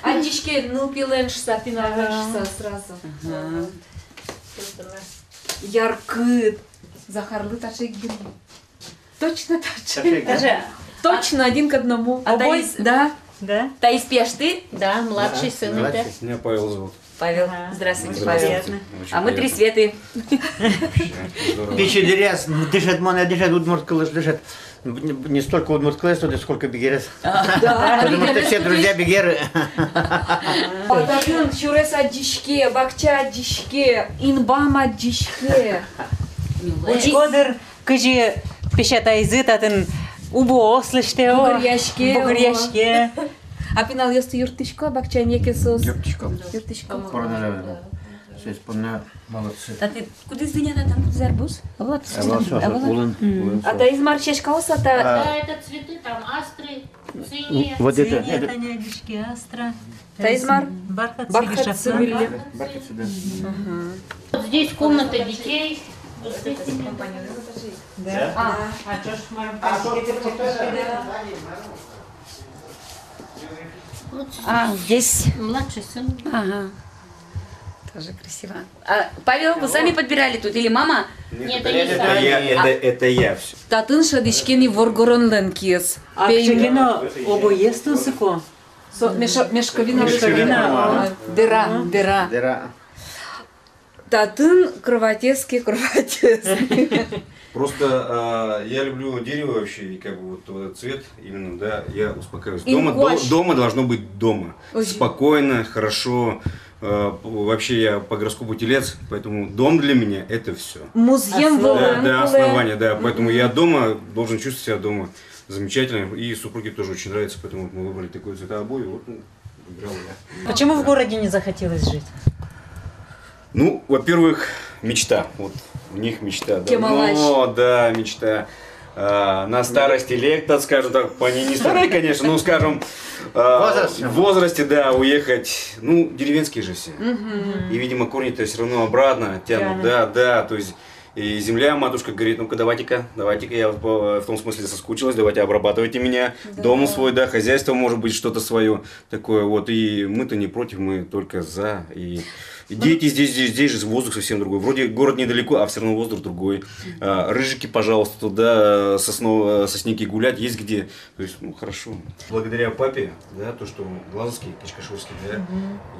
А дички, ну, пиленшса, пиналеншса сразу. Яркыт. Захарлы ташек бин. Точно ташек. Точно, один к одному. А Обои, Таис- да. Да? Таис пьешь ты? Да, младший сын это. Меня Павел зовут. Павел. Здравствуйте, Приятно. Павел. Очень А мы три приятно. Светы. Здорово. Пичи дерез, дышат мона, дышат удмурткалыш, дышат. Не столько удмурткалыш, сколько бигерес. Потому что все друзья бигеры. Татын чурес дичке, бакча дичке, инбама дичке. Учкодыр, кыжи пешатайзы татын убо ослыште. Бугырьяшке. Бугырьяшке. А пинал ясты юртышко, бакча неке сос. Юртышко. Юртышко. Все исполняют, молодцы. А ты куда извиняна там зарбуз? А вот. А та из марчешка осата. Да, это цветы, там астры, синие. Вот это. Таня, дишки, астра. Таизмар. Бархат, Бархат цвели, цибили. Вот здесь комната детей. Вот здесь Да? А чё ж А, здесь. младший сын. Ага. Тоже красиво. А, Павел, вы сами подбирали тут или мама? Нет, они сами. Это я все. Татын шадышкени воргоронлен кес. А кшегено обоє стунсыко. Мешковина. Мешковина. Дыра, дыра. Дыра. Татын кровотески. Просто я люблю дерево вообще, и как бы вот этот цвет именно, да, я успокаиваюсь. И Дома, гуашь. дома должно быть дома. Ой. Спокойно, хорошо. Вообще я по гороскопу телец, поэтому дом для меня это все. Музеем Да, основание, да. Поэтому я дома должен чувствовать себя дома замечательно. И супруге тоже очень нравится, поэтому мы выбрали такой цвета обои. Вот, играл я. Почему в городе не захотелось жить? Ну, во-первых, мечта. Вот у них мечта. Кемалач. Да, мечта. На старости лет, так скажем, так, они не старые, конечно, но, скажем, в возрасте, да, уехать, ну, деревенские же все. И, видимо, корни-то все равно обратно тянут, да, то есть, и земля, матушка говорит, ну-ка, давайте-ка, я в том смысле соскучилась, давайте обрабатывайте меня, дом свой, да, хозяйство, может быть, что-то свое такое, вот, и мы-то не против, мы только за, и дети здесь же воздух совсем другой. Вроде город недалеко, а все равно воздух другой. Рыжики, пожалуйста, туда сосняки гулять есть где. То есть, ну, хорошо. Благодаря папе, да, то, что Глазовский, Качкашевский, да,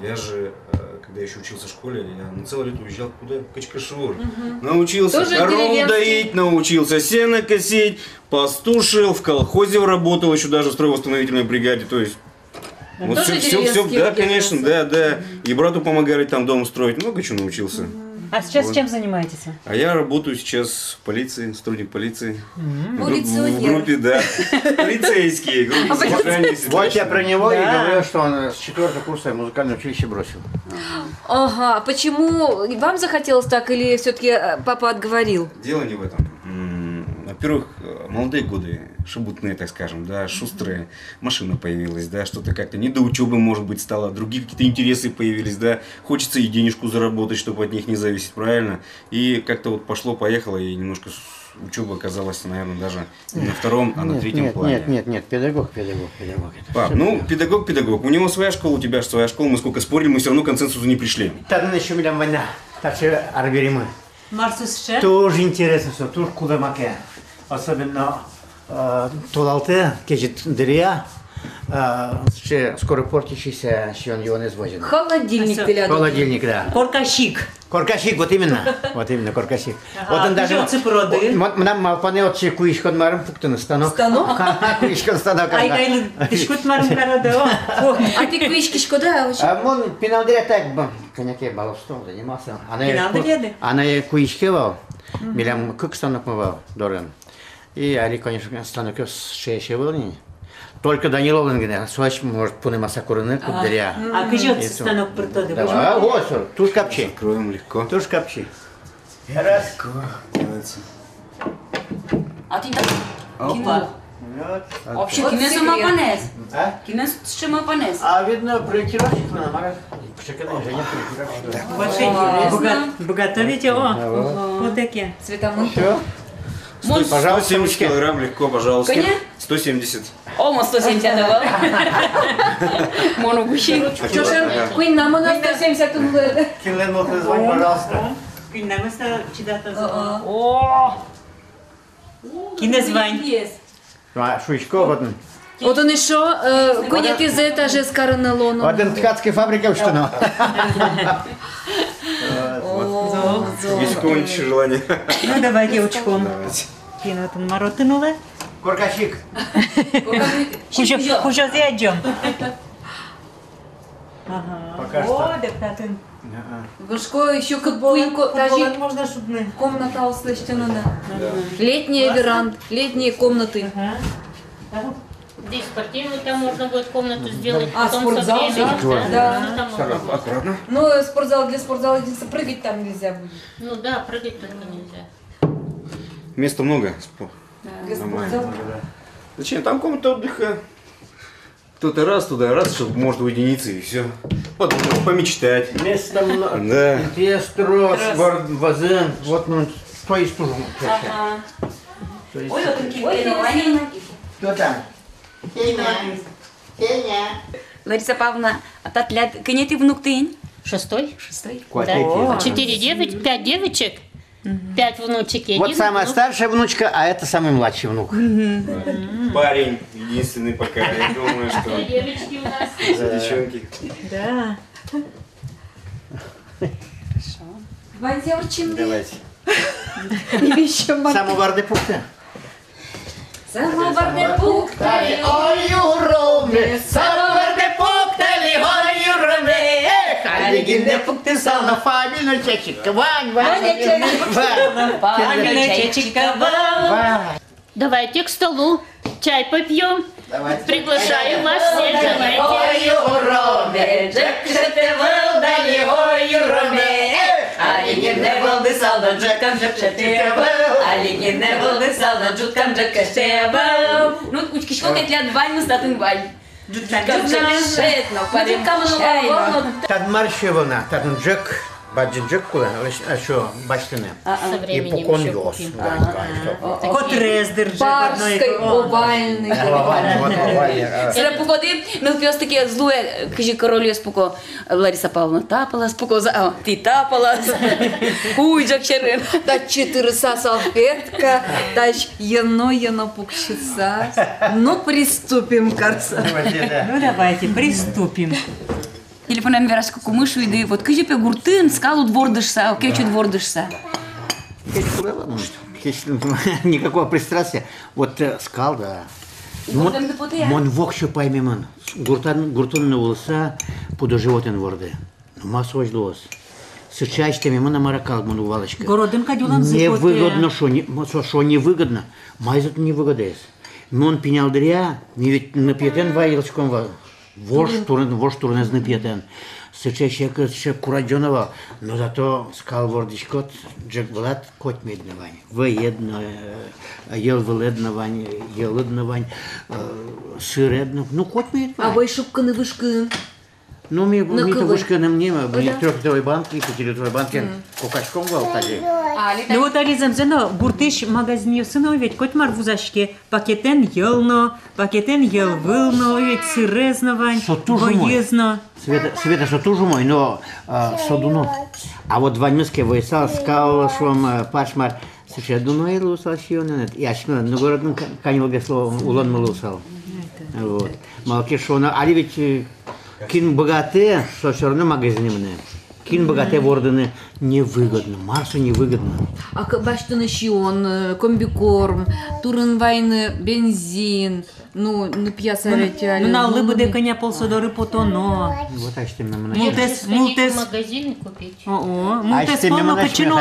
я же, когда еще учился в школе, я на целое лето уезжал куда? В Качкашур. Научился Тоже корову деревенский. доить, научился сено косить, пастушил, в колхозе работал, еще даже в стройвосстановительной бригаде. То есть, вот Тоже все, деревенские да, люди конечно, у нас. да. И брату помогали там дом строить, много чего научился. А сейчас Вот. чем занимаетесь? А я работаю сейчас в полиции, сотрудник полиции. В Полиционер. группе, да. Полицейские, группе содержания. Вот я про него и Да. говорил, что он с 4-го курса музыкальное училище бросил. Ага, почему вам захотелось так или все-таки папа отговорил? Дело не в этом. Во-первых, молодые годы, шебутные, так скажем, да, шустрые, машина появилась, да, что-то как-то не до учебы, может быть, стало, другие какие-то интересы появились, да, хочется и денежку заработать, чтобы от них не зависеть, правильно? И как-то вот пошло-поехало, и немножко учеба оказалась, наверное, даже не на втором, а на третьем плане. Нет, педагог. Это Пап, всё ну, педагог. У него своя школа, у тебя же своя школа, мы сколько спорили, мы все равно к консенсусу не пришли. Тогда еще милям война. Так что арберим. Марсус ще? Тоже интересно, что тоже куда маке. Особенно Тулалте, кежит дыря, скоро портящийся, еще он его не свозит. Холодильник для Холодильник, да. Коркашик. Коркашик, вот именно, коркашик. Ага, он даже, цифроды. нам малпане от куишкон марм пуктан станок. Станок? Куишкон станок. Айгайлы тишкут марым карадо. А ты квички шкода? А он пиналдыря так, коньяке баловством занимался. Пиналдыряды? Она куишкевал, милям кук станок мывал, дороган. И они, конечно, станок с шея волни. Только Данилов говорит, свач может пунемаса курны кудыря. А кыжет станок притоды. А вот, туш капчи. Откроем легко. Туш капчи. Раз. А ти так? Опа. Вообще, кимен сама панес. А? Кимен с чем панес. А видно, проектировщик на Марат. Почекай, Женя проектировщик. Готовите? О, вот такие. Цветомын. Все. Пожалуйста, 170 ручки. килограмм легко, пожалуйста. Коня? 170. Ома 170 давал. Мону гущи. Куин нам на 170 умлы. Килен мог назвать, пожалуйста. Кинеместа чидата. О! Кинезвань. Шуйчко, вот он. Вот он еще кунет из этажа с карнелоном. Вот он ткацкая фабрика, что ну. Есть какое-нибудь еще желание? Ну, давай девочкам. Давайте. Кино там маротынула. Коркашик. Хуже зайдем. Ага. Пока О, что. депутатын. Вышко еще как буинко, даже Можно шубны. комната услышана. Летняя веранда, летние комнаты. Здесь спортивную там можно будет комнату сделать. А, потом спортзал, со временем, да? Да. Ну, там можно. Аккуратно. Ну, спортзал для спортзала единственное, прыгать там нельзя будет. Ну да, прыгать только нельзя. Места много. Для Нормально. спортзала. Зачем? Там комната отдыха. Кто-то раз туда, раз, чтобы можно уединиться и все. Подумать, помечтать. Место много. Да. Тестрос, вазен, вот ну, что есть тоже. Ой, вот такие тренирования. Кто там? Лариса Павловна, а татлят, кыне ты внук тынь? Шестой? Шестой. Да. 4 девочек, 5 девочек, 5 внучек и Вот один самая внук. старшая внучка, а это самый младший внук. Парень единственный пока. Я думаю, Две что девочки у нас. девчонки. Да. Ванзевчин. Давайте. Или еще Самоварды пункты. Самоварный пункт. Самоварды пункты, Легенда пункты сауна, фамильный чечек. Вань. Память чечика. Давайте к столу. Чай попьем. Приглашаю вас всех, давайте. Ну, учкишко кетлят вань, статын вань. Джуткам шетно, парим Тад маршевана, тад джек, баджин джек куда, а что, баштыны. Со И временем покон еще вёс. купим. Котрез держи. Барской, овальный. Сега погоди, мил пиос таке злуе, кажи королю споко, Лариса Павловна тапала, споко, ти тапала, хуйджак черен. Та 4 салфетка, тач ено пукшица. Ну, приступим, кажется. Ну давайте, приступим. Телефонем верашка кумышу иды, вот кажи пе гуртын, скалу двордышса, кечу двордышса. Никакого пристрастия. Вот скал, да. Мон вокшу поймеман. Гуртун на улыса, пудо животен ворды. Ну, массу ождос. Сычачтами мы на маракал мон увалочка. Городын кадюлан Невыгодно, что невыгодно. Майзут не выгодает. Мон пенял дря, не ведь на пьетен ваилочком вож турнез на пьетен. Сычачья курадёнова, но зато скал вордичкот, джек влад кот медновань. Воедно, ел веледновань, еледновань, сыредно, ну кот медновань. А вы шубка на вышку. Ну, мне то вышка на мне, трехлитровой банки, 5-литровой банки, кукачком вал тади. Ну вот Ализам зено буртыш магазин сыно ведь коть марвузашки пакетен елно, пакетен ел вылно, ведь сырезновань, боезно. Света, что тоже мой, но содуно. А вот два миски войса, скал, швом, пашмар, слушай, дуно и лусал щионет. Я шмел, но город канил без слова, улон малусал. Вот. Малки шона, а ведь кин богатые, что все равно магазины мне. Кин богатые ворданы невыгодно, Марсу невыгодно. А баштыны щион, комбикорм, турын вайны, бензин, ну пьясаретя. Ну на лыбы де коня полсодоры потоно. Вот так что мы Мултес, В магазине купить. Мултес полно качино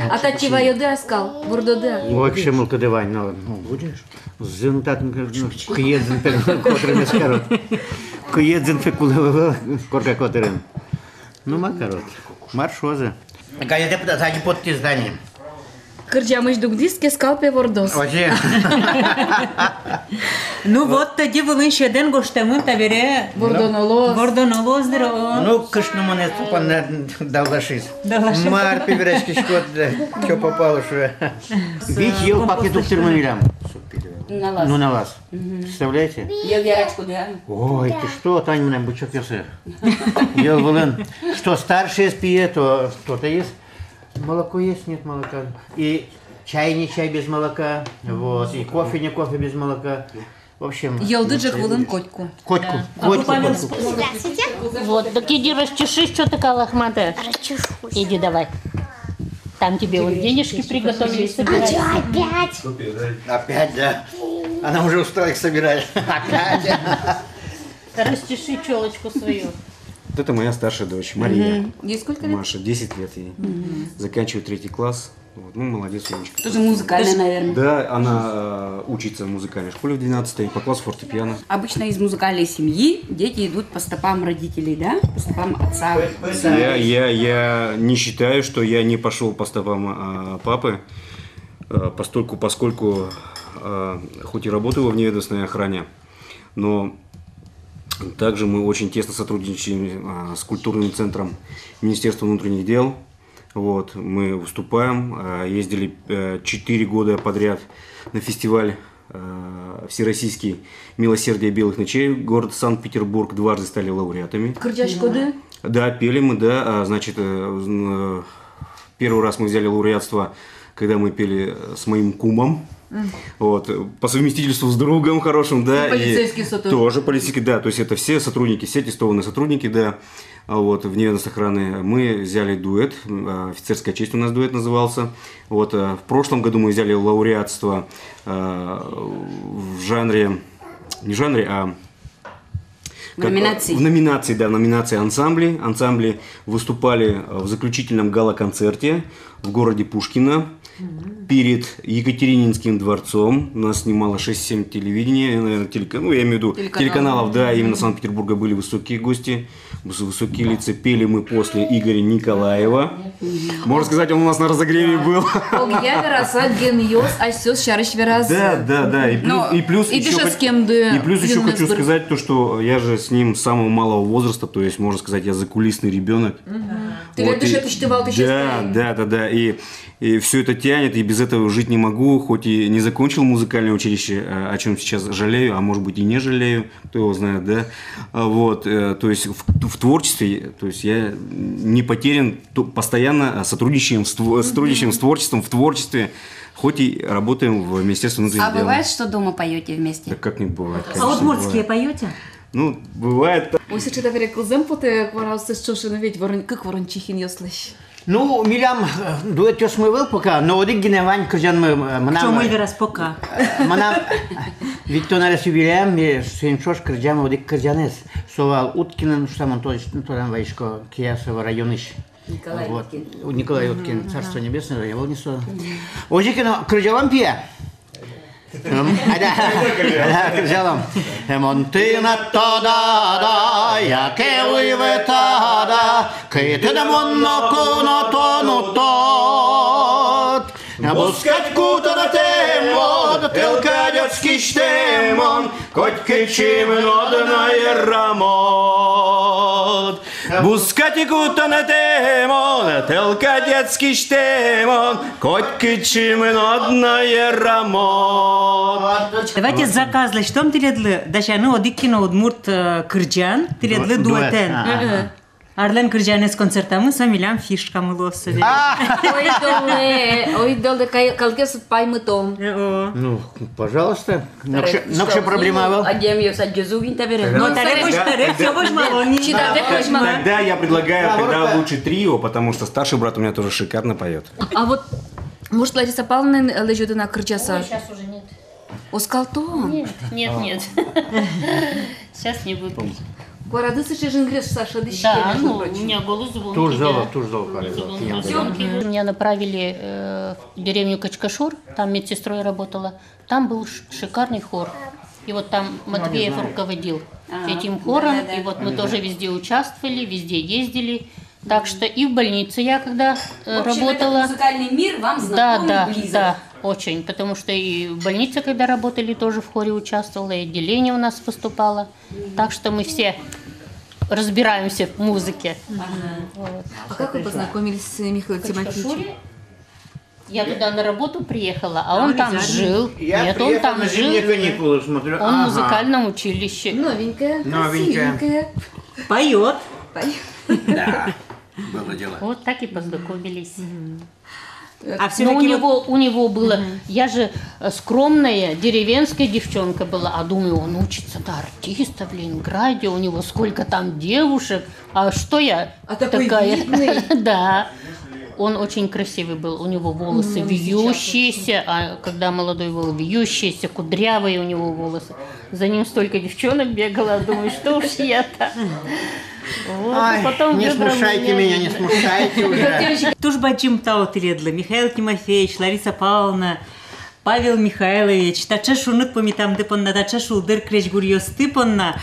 А та чива йоде аскал, вордоде. Вообще мулкадевань, ну будешь? Зинтат, киедзин котрыми скарот. Киедзин фекулевал, корка котрын. Ну макарот, маршоза. Ганя депутат, заги подти здание. Кырджамыш дугдиске скалпе вордос. Вообще. Ну вот тоді волин ще ден гоштемын табере вордонолоз дыро. Ну кышну монет пан далдашис. Мар пиберечки шкот, что попало что. Ведь ел пакету термометрам. Ну на вас. Представляете? Ел ярочку, да. Ой, ты что, Таня, мне бычок пёсы. Ел волин. Что старшие спие, то что-то есть. Молоко есть, нет молока. И чай не чай без молока. Вот. И кофе не кофе без молока. В общем... Елдыджек волын котку. Котку. Здравствуйте. Вот, так иди расчешись, что такая лохматая. Расчешусь. Иди давай. Там тебе вот денежки приготовили, собирай. Опять? Опять, да. Она уже устала их собирать. Опять. Расчеши челочку свою. Вот это моя старшая дочь, Мария. Ей сколько лет? Маша, 10 лет ей. Заканчивает 3 класс. Вот. Ну, молодец, умничка. Тоже музыкальная, наверное. Да, она учится в музыкальной школе в 12-й, по классу фортепиано. Обычно из музыкальной семьи дети идут по стопам родителей, да? По стопам отца. Я не считаю, что я не пошел по стопам папы, поскольку хоть и работаю во вневедомственной охране, но также мы очень тесно сотрудничаем с культурным центром Министерства внутренних дел. Вот, мы выступаем, ездили 4 года подряд на фестиваль всероссийский «Милосердие белых ночей». Город Санкт-Петербург, дважды стали лауреатами. Кырджашко, да? Да, пели мы, да. Значит, первый раз мы взяли лауреатство, когда мы пели с моим кумом. Вот, по совместительству с другом хорошим, да. Полицейский сотрудник. Тоже полицейский, да. То есть это все сотрудники, все аттестованные сотрудники, да. Вот, в вневедомственной охраны мы взяли дуэт, офицерская честь у нас дуэт назывался. Вот, в прошлом году мы взяли лауреатство в жанре, не жанре, а В номинации? В номинации, да, в номинации ансамбли. Ансамбли выступали в заключительном гала-концерте в городе Пушкино. Перед Екатерининским дворцом нас снимало 6-7 телевидения, наверное, ну, я имею в виду телеканалов, да, именно Санкт-Петербурга были высокие гости, высокие лица. Пели мы после Игоря Николаева. Можно сказать, он у нас на разогреве был. Да. И плюс еще хочу сказать то, что я же с ним с самого малого возраста, то есть, можно сказать, я закулисный ребенок. Да. И все это тянет, и без этого жить не могу, хоть и не закончил музыкальное училище, о чем сейчас жалею, а может быть и не жалею, кто его знает, да. Вот, то есть в творчестве, то есть я не потерян, постоянно сотрудничаем с творчеством, в творчестве, хоть и работаем в Министерстве внутренних дел. А бывает, что дома поете вместе? Да как не бывает, А вот морские поете? Ну, бывает. Уйся читать рекламу, поте кварался с чошиной ведь как ворончихин ёслыш. Ну, милям дует ёс мы был пока, но один геневань кожан мы манам. Что мы раз пока? Манам ведь то на юбилеем мы сенчош кожан один кожанес. Совал Уткин, что там то там войско Киясова районыш. Николай Уткин. Николай Уткин, царство небесное, я его несу. Ожикино кожан пья. Кричалам. Монтина тада, яке уйветада, китина моноконо тону тот. Бускать кута на тему, телка детский штемон, коть кичим нодная рамот. Бускать кута на тему, телка детский штемон, коть кичим нодная рамот. Давайте заказлы, что мы тиредлы, дашану одиккино удмурт кырджан, тиредлы дуэтен. Арлен кырджанес концертамы самилям фишка мылосы. Ой, долго калкес паймытом. Ну, пожалуйста. Нокше проблема был. Адем ее садгезугин табере. Но тарекуш, все будешь малони. Тогда я предлагаю тогда лучше трио, потому что старший брат у меня тоже шикарно поет. А вот, может, Лариса Павловна лежит на кырчаса? Сейчас уже нет. Оскалтон? Нет. Сейчас не буду. Городы Жингреш, Саша, да, ну, у меня голос звонкий. Туж зала. Меня направили в деревню Качкашур, там медсестрой работала. Там был шикарный хор. И вот там Матвеев руководил этим хором. И вот мы тоже везде участвовали, везде ездили. Так что и в больнице я когда работала. Музыкальный мир вам знаком близок. Да, очень. Потому что и в больнице, когда работали, тоже в хоре участвовала, и отделение у нас выступало. Так что мы все разбираемся в музыке. Вот. А как вы познакомились с Михаилом Тимофеевичем? Я туда на работу приехала, а он там жил. Нет, он там жил. Он в музыкальном училище. Новенькая. Поет. Да, было дело. Вот так и познакомились. А но у него было, я же скромная деревенская девчонка была, а думаю, он учится до артиста в Ленинграде, у него сколько там девушек, а что я такая? Да, он очень красивый был, у него волосы вьющиеся, а когда молодой был вьющиеся, кудрявые у него волосы. За ним столько девчонок бегала, думаю, что уж я-то. Вот, ай, потом не смущайте меня, не смущайте уже. Туж бачим тау тиредлы, Михаил Тимофеевич, Лариса Павловна, Павел Михайлович, тача шунут помитам депонна, тача шулдыр креч гурьё стыпонна,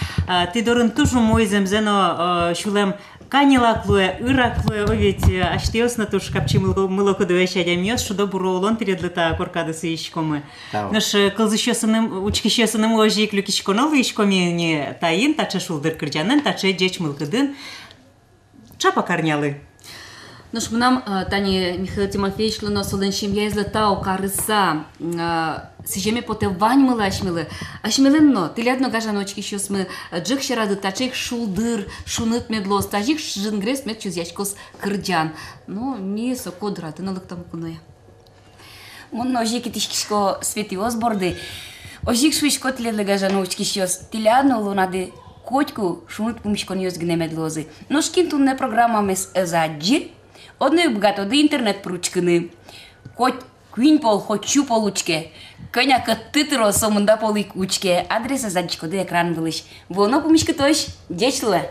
ты дорын тушу мой земзено шулем канилаклуе, ыраклуе, овет аштеосна туш капчи мылоку дуэшадя мьёс, шудо буроулон тиредлы та коркадысы ишкомы. Наш кылзышёсыным, учкишёсыным ожик люкишконол ишкоми таин, тача шулдыр кырджанын, тача джеч мылкыдын, чапа карнялы. Ну что нам Таня Михаил Тимофеевич луносолен семья излетал карыса сижеме поте вань мыла ашмиленно тилядно гажаночки еще мы джик шарады тачек шулдыр шунут медлос тажик жингрес мед чузячкос кырджан ну не сокодра ты налык там куное Мон ожики тишкишко светиос борды ожик шуишко тилядно гажаночки щас тилядно лунады котку шунут пумшкониос гнемедлозы но шкинтун не программа мес заджи Одной богато до интернет пручканы. Хоть квинь пол, хоть чу получке. Коняка тытро сомында полик учке. Адреса задчико де экран вылыш. Воно помишка тош. Дечлы.